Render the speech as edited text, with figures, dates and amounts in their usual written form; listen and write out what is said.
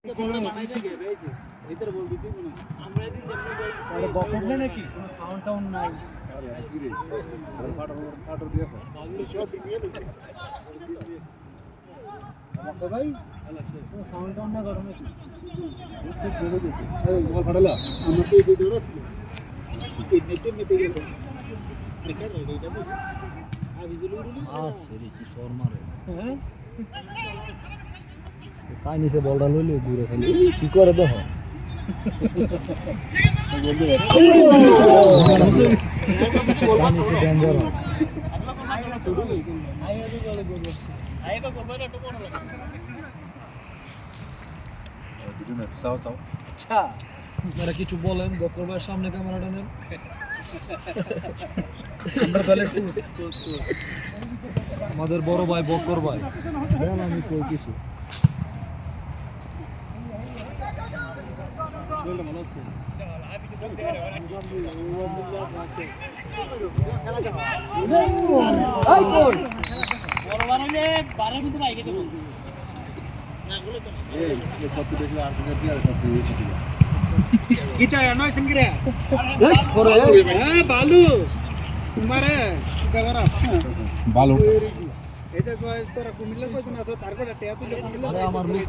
বড় বানাইতে গেবে এই যে ভিতরে বল দিতে না আমরা এদিন যেমন বল আরে বকট হয় নাকি কোনো সাউন্ড টাউন নাই আরে কি রে ফাটার দিয়েছে বাংলা সব দিয়ে দিছে সিরিয়াস আমাকে ভাই আলা সে কোনো সাউন্ড টাউন না করো নাকি সব জেনে গেছে এই বল ফাটালা আমাকে এই ভিডিওটা ছিল এই নেতে মেতে গেছে দেখেন এইটা বুঝি ভিজুয়াল উড়ুনি সরি কি সর মারে হ্যাঁ চাইনিসে বলটা লইলে দূরে খালি কি করে দেখো চাইনিসে ডেঞ্জার দুজনে চাও চাও আচ্ছা আপনারা কিছু বলেন বকর ভাইয়ের সামনে ক্যামেরাটা নেন আমরা তাহলে আমাদের বড় ভাই বকর ভাই বল আমি কই কিছু শরীরটা ভালো আছে এই সব দেখলে আর তুমি কি আর কাছে এসেছিল কি চাই নয় সিংরে হ্যাঁ বালু তোমারে দেওয়ারা ভালো এটা কয় তোরা কুমিল্লা কইছ না তারপরে টেয়া তুলে আমার মুখ